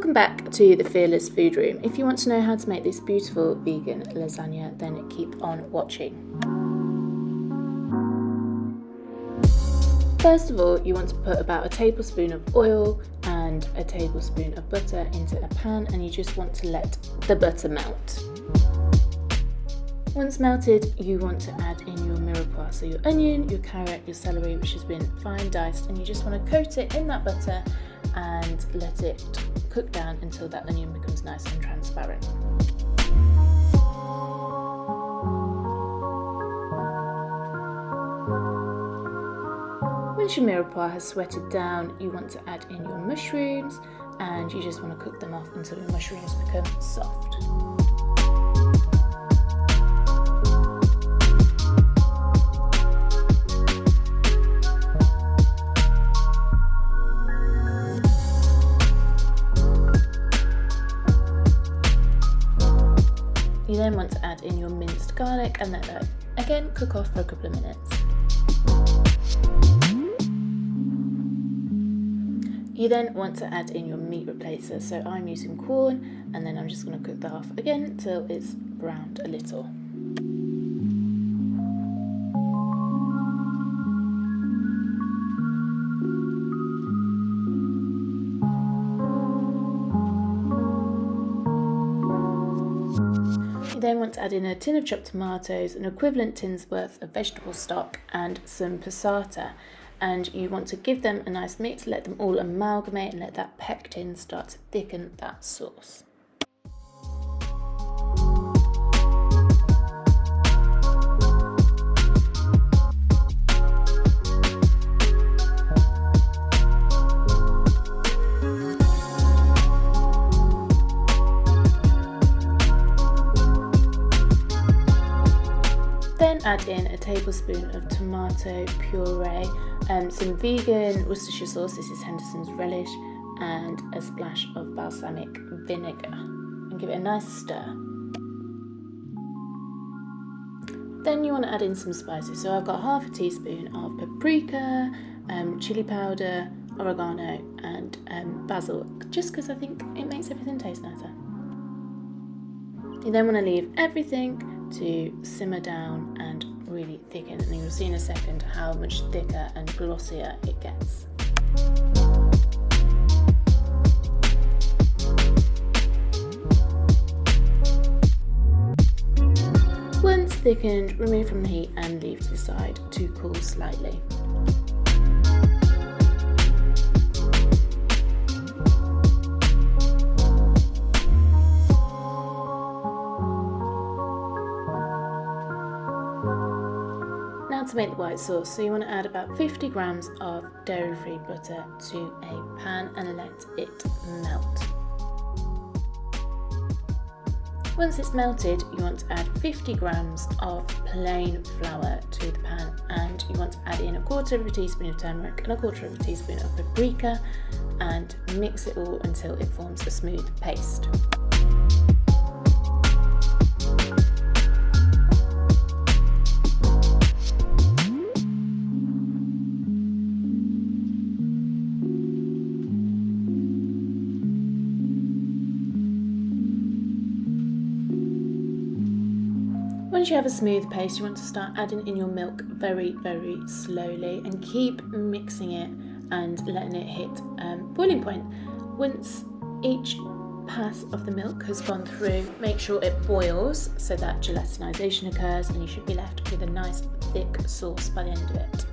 Welcome back to the Fearless Food Room. If you want to know how to make this beautiful vegan lasagna, then keep on watching. First of all, you want to put about a tablespoon of oil and a tablespoon of butter into a pan, and you just want to let the butter melt. Once melted, you want to add in your mirepoix, so your onion, your carrot, your celery, which has been fine diced, and you just want to coat it in that butter and let it cook down until that onion becomes nice and transparent. Once your mirepoix has sweated down, you want to add in your mushrooms, and you just want to cook them off until your mushrooms become soft. You then want to add in your minced garlic and let that again cook off for a couple of minutes. You then want to add in your meat replacer, so I'm using quorn, and then I'm just going to cook that off again until it's browned a little. You then want to add in a tin of chopped tomatoes, an equivalent tin's worth of vegetable stock, and some passata. And you want to give them a nice mix, let them all amalgamate, and let that pectin start to thicken that sauce. Then add in a tablespoon of tomato puree, some vegan Worcestershire sauce, this is Hendersons relish, and a splash of balsamic vinegar, and give it a nice stir. Then you want to add in some spices, so I've got half a teaspoon of paprika, chilli powder, oregano, and basil, just because I think it makes everything taste nicer. You then want to leave everything to simmer down and really thicken, and you'll see in a second how much thicker and glossier it gets. Once thickened, remove from the heat and leave to the side to cool slightly. Now to make the white sauce, so you want to add about 50 grams of dairy-free butter to a pan and let it melt. Once it's melted, you want to add 50 grams of plain flour to the pan, and you want to add in a quarter of a teaspoon of turmeric and a quarter of a teaspoon of paprika, and mix it all until it forms a smooth paste. Once you have a smooth paste, you want to start adding in your milk very, very slowly, and keep mixing it and letting it hit boiling point. Once each pass of the milk has gone through, make sure it boils so that gelatinization occurs, and you should be left with a nice thick sauce by the end of it.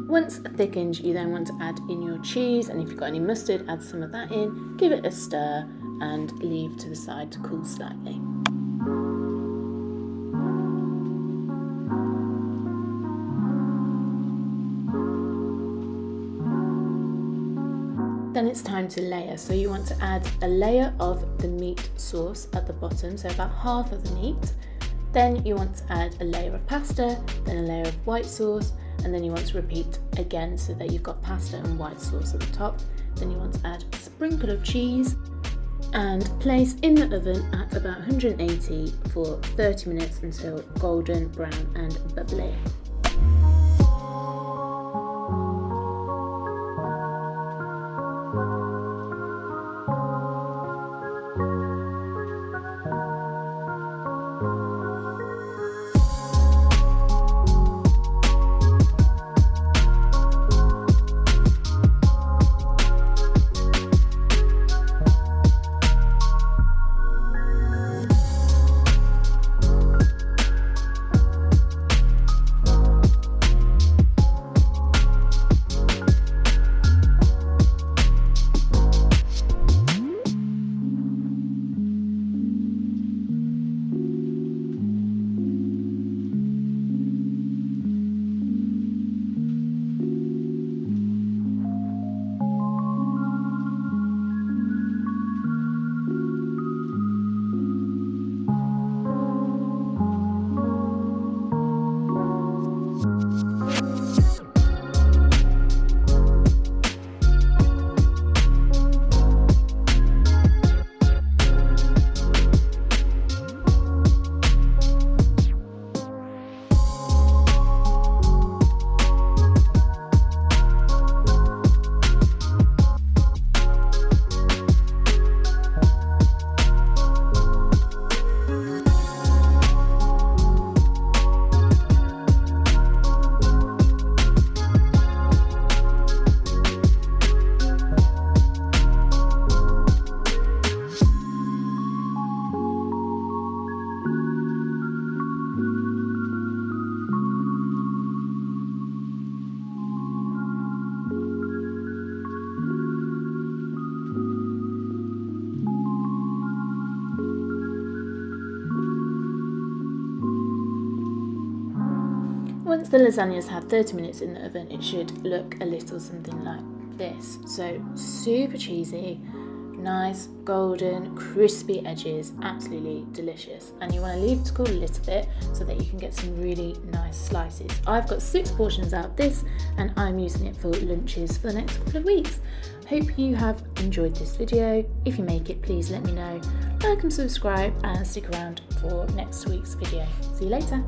Once thickened, you then want to add in your cheese, and if you've got any mustard, add some of that in, give it a stir and leave to the side to cool slightly. Then it's time to layer. So you want to add a layer of the meat sauce at the bottom, so about half of the meat. Then you want to add a layer of pasta, then a layer of white sauce, and then you want to repeat again so that you've got pasta and white sauce at the top. Then you want to add a sprinkle of cheese and place in the oven at about 180 for 30 minutes until golden brown and bubbly. Once the lasagna's had 30 minutes in the oven, it should look a little something like this. So super cheesy, nice golden crispy edges, absolutely delicious. And you want to leave it to cool a little bit so that you can get some really nice slices. I've got 6 portions out of this and I'm using it for lunches for the next couple of weeks. Hope you have enjoyed this video. If you make it, please let me know. Like and subscribe and stick around for next week's video. See you later.